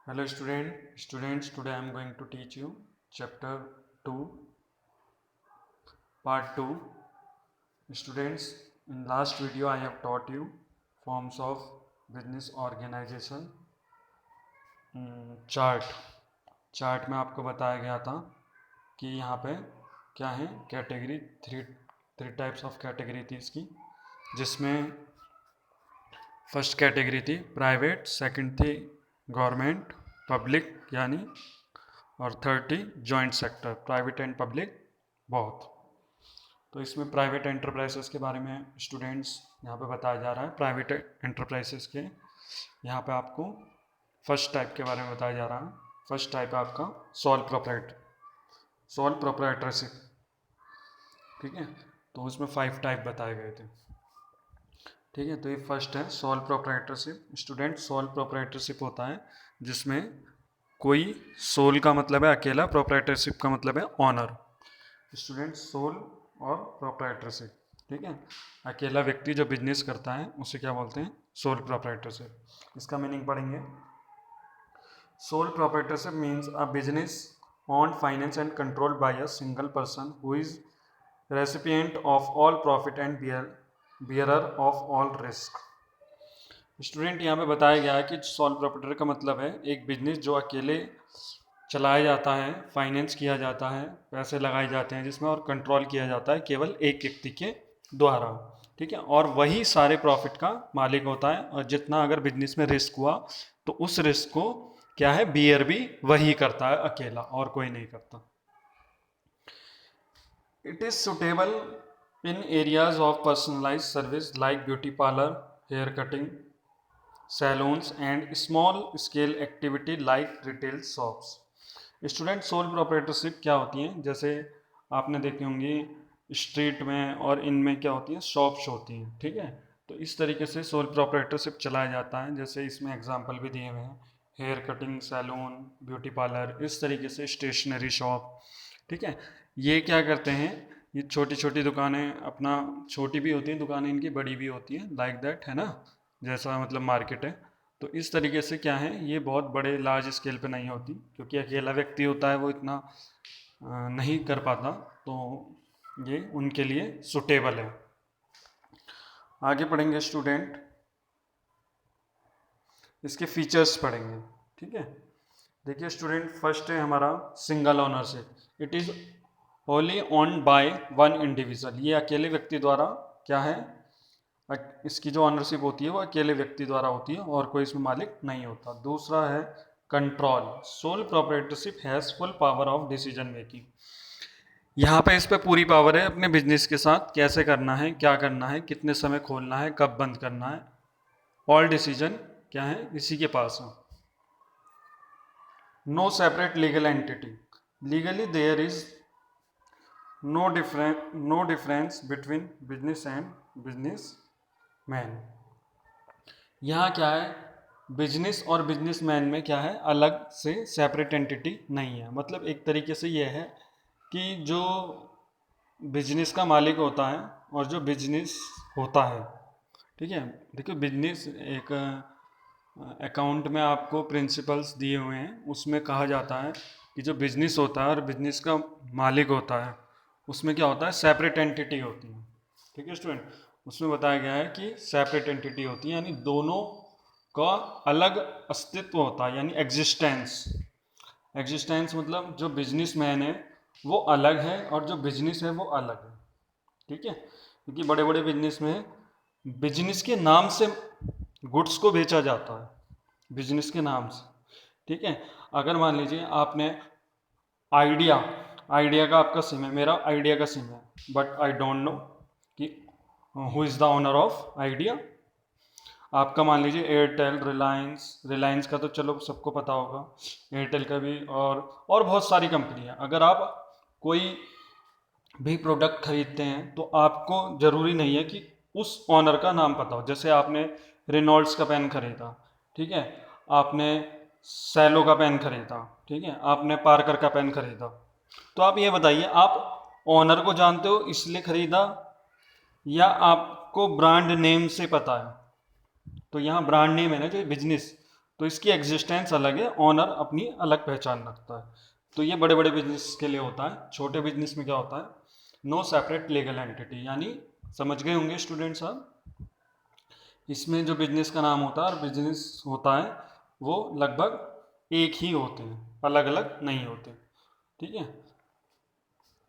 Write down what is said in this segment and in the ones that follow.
Hello students, today I am going to teach you chapter 2 part 2. Students, in last video I have taught you forms of business organization chart में आपको बताया गया था कि यहाँ पे क्या है category three types of category थी इसकी, जिसमें फर्स्ट कैटेगरी थी प्राइवेट, सेकंड थी गवर्नमेंट पब्लिक यानी, और थर्ड थी joint sector private and public बहुत। तो इसमें प्राइवेट एंटरप्राइजेस के बारे में स्टूडेंट्स यहाँ पे बताया जा रहा है। प्राइवेट एंटरप्राइजेस के यहाँ पे आपको फर्स्ट टाइप के बारे में बताया जा रहा है। फर्स्ट टाइप है आपका सोल प्रोप्राइटरशिप, ठीक है। तो उसमें 5 टाइप बताए गए थे, ठीक है। तो ये फर्स्ट है sole proprietorship. Student, sole proprietorship होता है जिसमें कोई, सोल का मतलब है अकेला, प्रोप्राइटरशिप का मतलब है ऑनर। स्टूडेंट, सोल और प्रोप्राइटरशिप, ठीक है। अकेला व्यक्ति जो बिजनेस करता है उसे क्या बोलते हैं? Sole proprietorship. इसका मीनिंग पढ़ेंगे। Sole proprietorship means a business owned, finance and controlled by a single person who is recipient of all profit and bearer of all risk. Student, यहाँ पे बताया गया है कि सोल प्रोप्राइटर का मतलब है एक बिजनेस जो अकेले चलाया जाता है, फाइनेंस किया जाता है, पैसे लगाए जाते हैं जिसमें, और कंट्रोल किया जाता है केवल एक व्यक्ति के द्वारा, ठीक है। और वही सारे प्रॉफिट का मालिक होता है, और जितना अगर बिजनेस में रिस्क हुआ तो उस रिस्क को क्या है, बियर भी वही करता है अकेला, और कोई नहीं करता। It is suitable in areas of personalise service like beauty parlour, hair cutting, salons and small scale activity like retail shops. Student, sole proprietorship क्या होती है? जैसे आपने देखी होंगी स्ट्रीट में और इनमें क्या होती है, शॉप्स होती हैं, ठीक है। तो इस तरीके से सोल प्रोप्राइटरशिप चलाया जाता है। जैसे इसमें एग्जांपल भी दिए हुए हैं, hair cutting salon, beauty parlour, इस तरीके से स्टेशनरी शॉप, ठीक है। ये क्या करते हैं, ये छोटी छोटी दुकानें, अपना छोटी भी होती हैं दुकानें इनकी, बड़ी भी होती हैं, लाइक दैट, है ना, जैसा मतलब मार्केट है। तो इस तरीके से क्या है, ये बहुत बड़े लार्ज स्केल पे नहीं होती, क्योंकि अकेला व्यक्ति होता है वो इतना नहीं कर पाता, तो ये उनके लिए सुटेबल है। आगे पढ़ेंगे स्टूडेंट, इसके फीचर्स पढ़ेंगे, ठीक है। देखिए स्टूडेंट, फर्स्ट है हमारा single ownership. It is wholly owned by one individual. ये अकेले व्यक्ति द्वारा क्या है, इसकी जो ऑनरशिप होती है वो अकेले व्यक्ति द्वारा होती है, और कोई इसमें मालिक नहीं होता। दूसरा है control. Sole proprietorship has full power of decision making. यहाँ पे इस पे पूरी पावर है अपने बिजनेस के साथ, कैसे करना है, क्या करना है, कितने समय खोलना है, कब बंद करना है, ऑल डिसीजन क्या है, इसी के पास है। No separate legal entity. Legally there is no difference between business and business man. यहाँ क्या है, बिजनेस और बिजनेसमैन में क्या है, अलग से सेपरेट एंटिटी नहीं है। मतलब एक तरीके से ये है कि जो बिजनेस का मालिक होता है और जो बिजनेस होता है, ठीक है। देखिए बिजनेस एक अकाउंट में आपको प्रिंसिपल्स दिए हुए हैं, उसमें कहा जाता है कि जो बिजनेस होता है और बिजनेस का मालिक होता है उसमें क्या होता है, सेपरेट एंटिटी होती है, ठीक है स्टूडेंट। उसमें बताया गया है कि सेपरेट एंटिटी होती है, यानी दोनों का अलग अस्तित्व होता है, यानी एग्जिस्टेंस। एग्जिस्टेंस मतलब जो बिजनेसमैन है वो अलग है और जो बिजनेस है वो अलग है, ठीक है। क्योंकि बड़े बड़े बिजनेस में बिजनेस के नाम से गुड्स को बेचा जाता है, बिजनेस के नाम से, ठीक है। अगर मान लीजिए आपने आइडिया, आइडिया का आपका सिम है, मेरा आइडिया का सिम है, बट आई डोंट नो कि who is the owner of idea. आपका मान लीजिए एयरटेल, रिलायंस, रिलायंस का तो चलो सबको पता होगा, एयरटेल का भी, और बहुत सारी कंपनियां। अगर आप कोई भी प्रोडक्ट खरीदते हैं तो आपको ज़रूरी नहीं है कि उस ऑनर का नाम पता हो। जैसे आपने रेनॉल्ड्स का पेन खरीदा, ठीक है, आपने सैलो का पेन खरीदा, ठीक है, आपने पार्कर का पेन खरीदा, तो आप ये बताइए, आप ऑनर को जानते हो इसलिए खरीदा, या आपको ब्रांड नेम से पता है? तो यहाँ ब्रांड नेम है ना जो बिजनेस, तो इसकी एग्जिस्टेंस अलग है, ऑनर अपनी अलग पहचान रखता है। तो ये बड़े बड़े बिजनेस के लिए होता है। छोटे बिजनेस में क्या होता है, नो सेपरेट लीगल एंटिटी, यानी समझ गए होंगे स्टूडेंट साहब, इसमें जो बिजनेस का नाम होता है और बिजनेस होता है वो लगभग एक ही होते हैं, अलग अलग नहीं होते। ठीक है,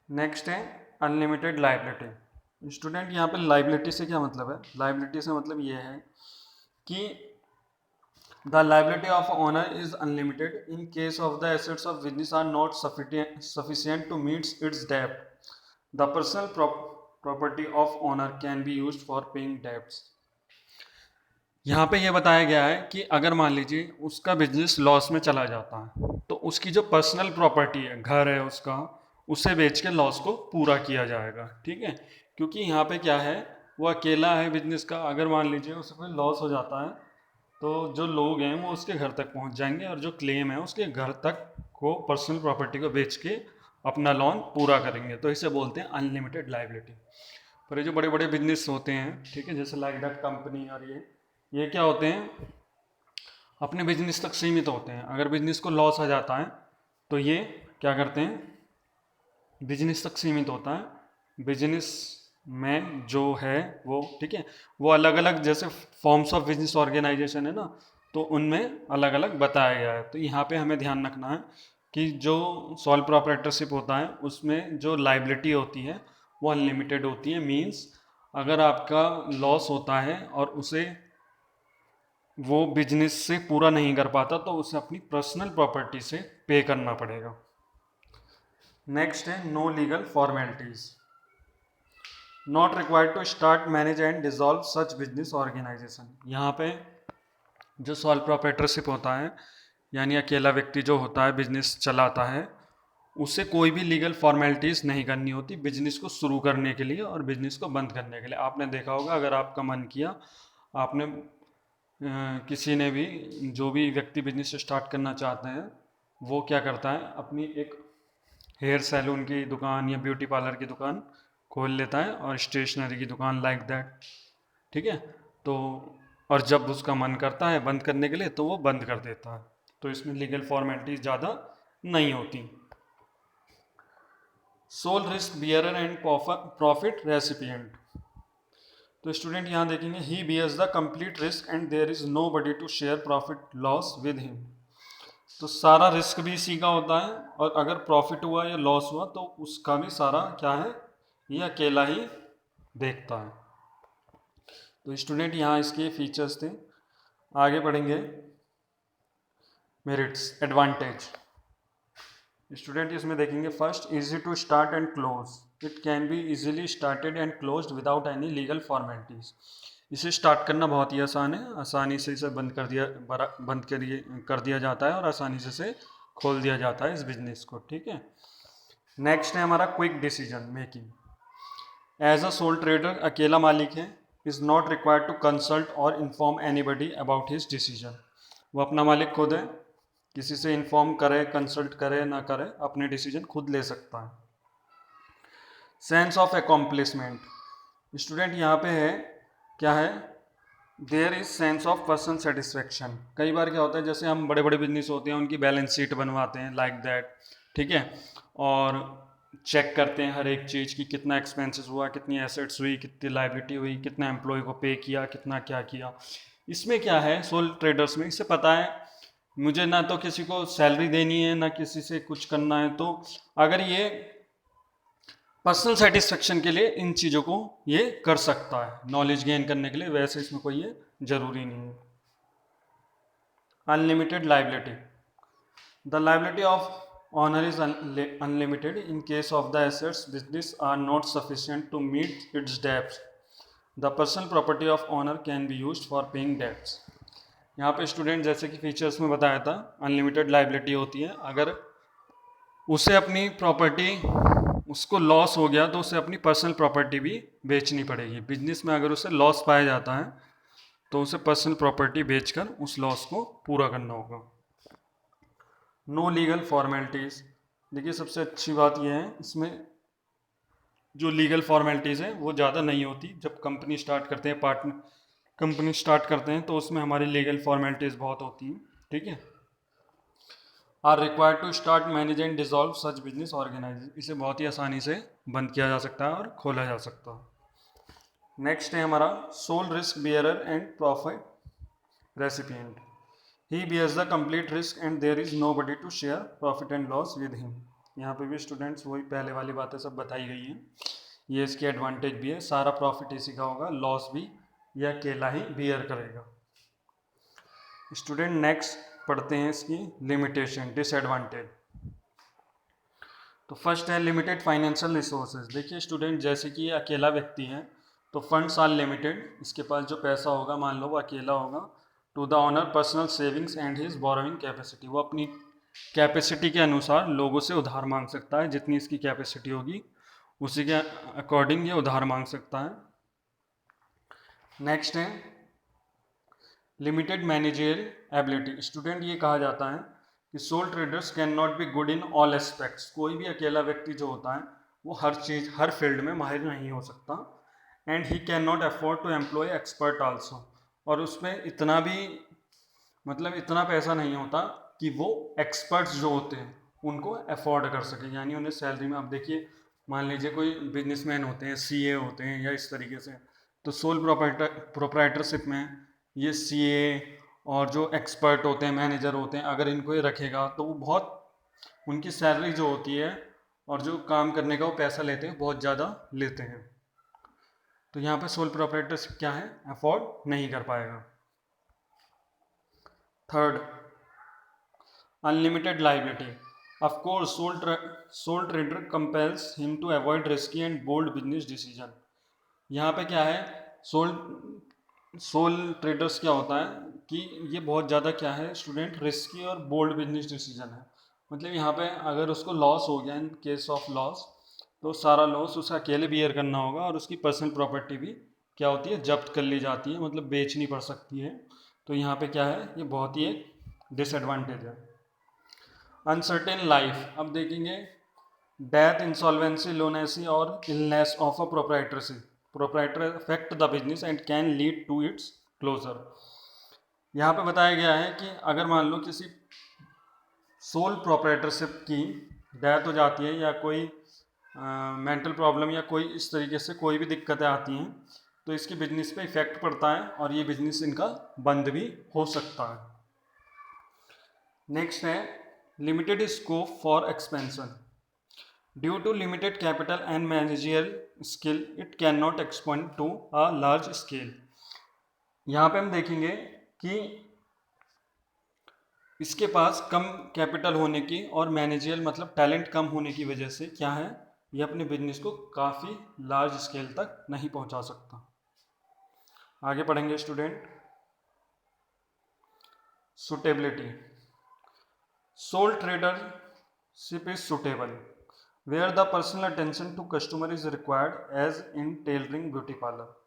नेक्स्ट है अनलिमिटेड लाइबिलिटी। स्टूडेंट यहाँ पे लाइबिलिटी से क्या मतलब है, लाइबिलिटी से मतलब ये है कि the liability of owner is unlimited in case of the assets of business are not sufficient to meet its डेब्ट। The personal property of owner can be used for paying debts. यहाँ पे ये बताया गया है कि अगर मान लीजिए उसका बिजनेस लॉस में चला जाता है तो उसकी जो पर्सनल प्रॉपर्टी है, घर है उसका, उसे बेच के लॉस को पूरा किया जाएगा। ठीक है, क्योंकि यहाँ पे क्या है, वो अकेला है बिजनेस का, अगर मान लीजिए उसे कोई लॉस हो जाता है तो जो लोग हैं वो उसके घर तक पहुँच जाएंगे और जो क्लेम है उसके घर तक को पर्सनल प्रॉपर्टी को बेच के अपना लोन पूरा करेंगे। तो इसे बोलते हैं अनलिमिटेड लाइबिलिटी। पर ये जो बड़े बड़े बिजनेस होते हैं, ठीक है, जैसे लाइक दैट कंपनी और ये क्या होते हैं, अपने बिजनेस तक सीमित होते हैं। अगर बिजनेस को लॉस आ जाता है तो ये क्या करते हैं, बिजनेस तक सीमित होता है। बिजनेस में जो है वो, ठीक है, वो अलग अलग जैसे फॉर्म्स ऑफ बिजनेस ऑर्गेनाइजेशन है ना, तो उनमें अलग अलग बताया गया है। तो यहाँ पे हमें ध्यान रखना है कि जो सोल प्रोप्राइटरशिप होता है उसमें जो लाइबिलिटी होती है वो अनलिमिटेड होती है। मीन्स अगर आपका लॉस होता है और उसे वो बिजनेस से पूरा नहीं कर पाता तो उसे अपनी पर्सनल प्रॉपर्टी से पे करना पड़ेगा। नेक्स्ट है no legal formalities, not required to start, manage and dissolve such business organisation. यहाँ पे जो सोल प्रोप्राइटरशिप होता है, यानी अकेला व्यक्ति जो होता है बिजनेस चलाता है, उसे कोई भी लीगल फॉर्मेलिटीज़ नहीं करनी होती बिजनेस को शुरू करने के लिए और बिजनेस को बंद करने के लिए। आपने देखा होगा, अगर आपका मन किया, आपने किसी ने भी, जो भी व्यक्ति बिजनेस स्टार्ट करना चाहते हैं वो क्या करता है, अपनी एक हेयर सैलून की दुकान या ब्यूटी पार्लर की दुकान खोल लेता है और स्टेशनरी की दुकान लाइक दैट। ठीक है, तो और जब उसका मन करता है बंद करने के लिए तो वो बंद कर देता है। तो इसमें लीगल फॉर्मेलिटीज ज़्यादा नहीं होती। Sole risk bearer and profit recipient. तो स्टूडेंट यहाँ देखेंगे, he bears the complete risk and there is nobody to share profit loss with him. तो सारा रिस्क भी इसी का होता है और अगर प्रॉफिट हुआ या लॉस हुआ तो उसका भी सारा क्या है, ये अकेला ही देखता है। तो स्टूडेंट यहाँ इसके फीचर्स थे। आगे बढ़ेंगे, मेरिट्स एडवांटेज। स्टूडेंट इसमें देखेंगे, first, easy to start and close, it can be easily started and closed without any legal formalities. इसे स्टार्ट करना बहुत ही आसान है, आसानी से इसे बंद कर दिया जाता है और आसानी से इसे खोल दिया जाता है इस बिजनेस को। ठीक है, नेक्स्ट है हमारा quick decision making. As a sole trader, अकेला मालिक है, is not required to consult और inform anybody about his decision. वो अपना मालिक खुद है, किसी से इन्फॉर्म करे, कंसल्ट करे ना करे, अपने डिसीजन खुद ले सकता है। Sense of accomplishment. स्टूडेंट यहाँ पे है, क्या है, there is sense of person satisfaction. कई बार क्या होता है, जैसे हम बड़े बड़े बिजनेस होते हैं उनकी बैलेंस शीट बनवाते हैं लाइक दैट, ठीक है, और चेक करते हैं हर एक चीज़ की, कितना एक्सपेंसेस हुआ, कितनी एसेट्स हुई, कितनी लाइबिलिटी हुई, कितना एम्प्लॉय को पे किया, कितना क्या किया। इसमें क्या है, सोल ट्रेडर्स में इसे पता है मुझे ना तो किसी को सैलरी देनी है ना किसी से कुछ करना है, तो अगर ये पर्सनल सेटिस्फेक्शन के लिए इन चीज़ों को ये कर सकता है, नॉलेज गेन करने के लिए, वैसे इसमें कोई ये जरूरी नहीं है। Unlimited liability, the liability of owner is unlimited in case of the assets business are not sufficient to meet its debts. The personal property of owner can be used for paying debts. यहाँ पे student जैसे कि features में बताया था, unlimited liability होती है, अगर उसे अपनी प्रॉपर्टी, उसको लॉस हो गया तो उसे अपनी पर्सनल प्रॉपर्टी भी बेचनी पड़ेगी। बिजनेस में अगर उसे लॉस पाया जाता है तो उसे पर्सनल प्रॉपर्टी बेचकर उस लॉस को पूरा करना होगा। No legal formalities. देखिए सबसे अच्छी बात यह है, इसमें जो लीगल फॉर्मेलिटीज़ हैं वो ज़्यादा नहीं होती। जब कंपनी स्टार्ट करते हैं तो उसमें हमारी लीगल फॉर्मेलिटीज़ बहुत होती हैं। ठीक है, are required to start manage and dissolve such business organisation, इसे बहुत ही आसानी से बंद किया जा सकता है और खोला जा सकता है। नेक्स्ट है हमारा sole risk bearer and profit recipient, he bears the complete risk and there is nobody to share profit and loss with him. यहाँ पे भी स्टूडेंट्स वही पहले वाली बातें सब बताई गई हैं, ये इसकी एडवांटेज भी है, सारा प्रॉफिट इसी का होगा, लॉस भी यह अकेला ही बियर करेगा। स्टूडेंट नेक्स्ट पढ़ते हैं इसकी लिमिटेशन डिसएडवांटेज। तो फर्स्ट है लिमिटेड फाइनेंशियल रिसोर्सेज। देखिए स्टूडेंट, जैसे कि ये अकेला व्यक्ति है तो फंड्स आर लिमिटेड, इसके पास जो पैसा होगा मान लो वो अकेला होगा, to the owner personal savings and his borrowing capacity, वो अपनी कैपेसिटी के अनुसार लोगों से उधार मांग सकता है, जितनी इसकी कैपेसिटी होगी उसी के अकॉर्डिंग ये उधार मांग सकता है। नेक्स्ट है लिमिटेड मैनेजरियल एबिलिटी। स्टूडेंट ये कहा जाता है कि sole traders can not be good in all aspects, कोई भी अकेला व्यक्ति जो होता है वो हर चीज़ हर फील्ड में माहिर नहीं हो सकता, and he can not afford to employ expert also, और उसमें इतना भी मतलब इतना पैसा नहीं होता कि वो एक्सपर्ट्स जो होते हैं उनको अफोर्ड कर सके, यानी उन्हें सैलरी में, अब देखिए मान लीजिए कोई बिजनेसमैन होते हैं, सीए होते हैं या इस तरीके से, तो सोल प्रोप्राइटरशिप में ये सीए और जो एक्सपर्ट होते हैं मैनेजर होते हैं, अगर इनको ये रखेगा तो वो बहुत उनकी सैलरी जो होती है और जो काम करने का वो पैसा लेते हैं बहुत ज़्यादा लेते हैं, तो यहाँ पे सोल प्रोप्राइटरशिप क्या है, अफोर्ड नहीं कर पाएगा। Third, unlimited liability. Of course sole trader compels him to avoid risky and bold business decision. यहाँ पे क्या है, सोल ट्रेडर्स क्या होता है कि ये बहुत ज़्यादा क्या है स्टूडेंट, रिस्की और बोल्ड बिजनेस डिसीजन है, मतलब यहाँ पे अगर उसको लॉस हो गया इन केस ऑफ लॉस तो सारा लॉस उसे अकेले बियर करना होगा, और उसकी पर्सनल प्रॉपर्टी भी क्या होती है, जब्त कर ली जाती है, मतलब बेचनी पड़ सकती है, तो यहाँ पे क्या है, ये बहुत ही एक डिसएडवांटेज है। अनसर्टेन लाइफ, अब देखेंगे डेथ, इंसॉल्वेंसी, लोनेसी और illness of a proprietor affect the business and can lead to its closure. यहाँ पे बताया गया है कि अगर मान लो किसी सोल प्रोप्राइटरशिप की डेथ हो जाती है या कोई मेंटल प्रॉब्लम या कोई इस तरीके से कोई भी दिक्कतें आती हैं तो इसके बिजनेस पे इफेक्ट पड़ता है और ये बिजनेस इनका बंद भी हो सकता है। नेक्स्ट है limited scope for expansion. Due to limited capital and managerial skill it can not expand to a large scale. यहाँ पे हम देखेंगे कि इसके पास कम कैपिटल होने की और मैनेजरियल मतलब टैलेंट कम होने की वजह से क्या है, ये अपने बिजनेस को काफ़ी लार्ज स्केल तक नहीं पहुंचा सकता। आगे पढ़ेंगे student, suitability. Sole tradership is suitable where the personal attention to customer is required as in tailoring, beauty parlour.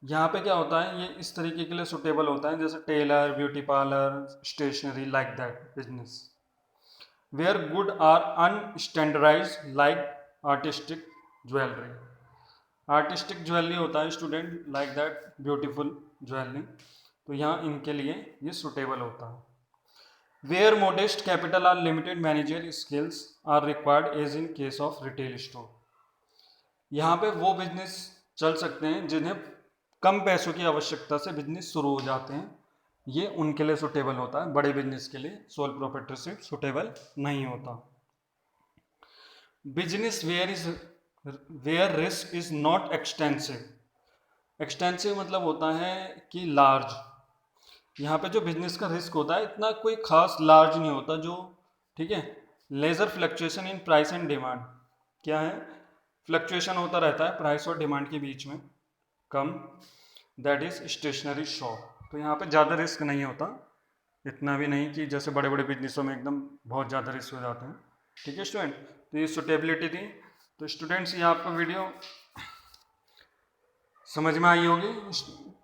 यहाँ पे क्या होता है, ये इस तरीके के लिए सुटेबल होता है जैसे tailor, beauty parlour, stationery, like that business. Where good are unstandardise like artistic jewellery. Artistic jewellery होता है student like that beautiful jewellery, तो यहाँ इनके लिए ये सुटेबल होता है। Where modest capital are limited manager skills are required as in case of retail store. यहाँ पे वो बिजनेस चल सकते हैं जिन्हें कम पैसों की आवश्यकता से बिजनेस शुरू हो जाते हैं, ये उनके लिए सुटेबल होता है, बड़े बिजनेस के लिए सोल प्रोप्राइटरशिप सुटेबल नहीं होता। Business where risk is not extensive. Extensive मतलब होता है कि लार्ज, यहाँ पे जो बिजनेस का रिस्क होता है इतना कोई खास लार्ज नहीं होता जो, ठीक है। Larger fluctuation in price and demand, क्या है, फ्लक्चुएशन होता रहता है प्राइस और डिमांड के बीच में कम, दैट इज स्टेशनरी शॉप। तो यहाँ पे ज़्यादा रिस्क नहीं होता, इतना भी नहीं कि जैसे बड़े बड़े बिजनेसों में एकदम बहुत ज़्यादा रिस्क हो जाते हैं, ठीक है स्टूडेंट। तो ये सुटेबिलिटी थी। तो स्टूडेंट्स ये आपका वीडियो समझ में आई होगी,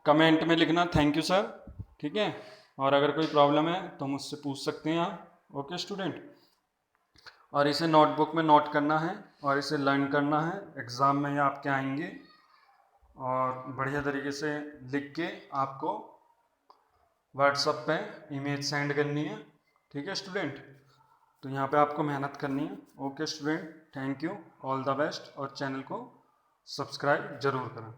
कमेंट में लिखना थैंक यू सर, ठीक है, और अगर कोई प्रॉब्लम है तो मुझसे पूछ सकते हैं आप, ओके स्टूडेंट। और इसे नोटबुक में नोट करना है और इसे लर्न करना है, एग्ज़ाम में ये आपके आएंगे और बढ़िया तरीके से लिख के आपको व्हाट्सएप पे इमेज सेंड करनी है। ठीक है स्टूडेंट, तो यहाँ पे आपको मेहनत करनी है। Okay student, thank you, all the best, और चैनल को सब्सक्राइब जरूर करें।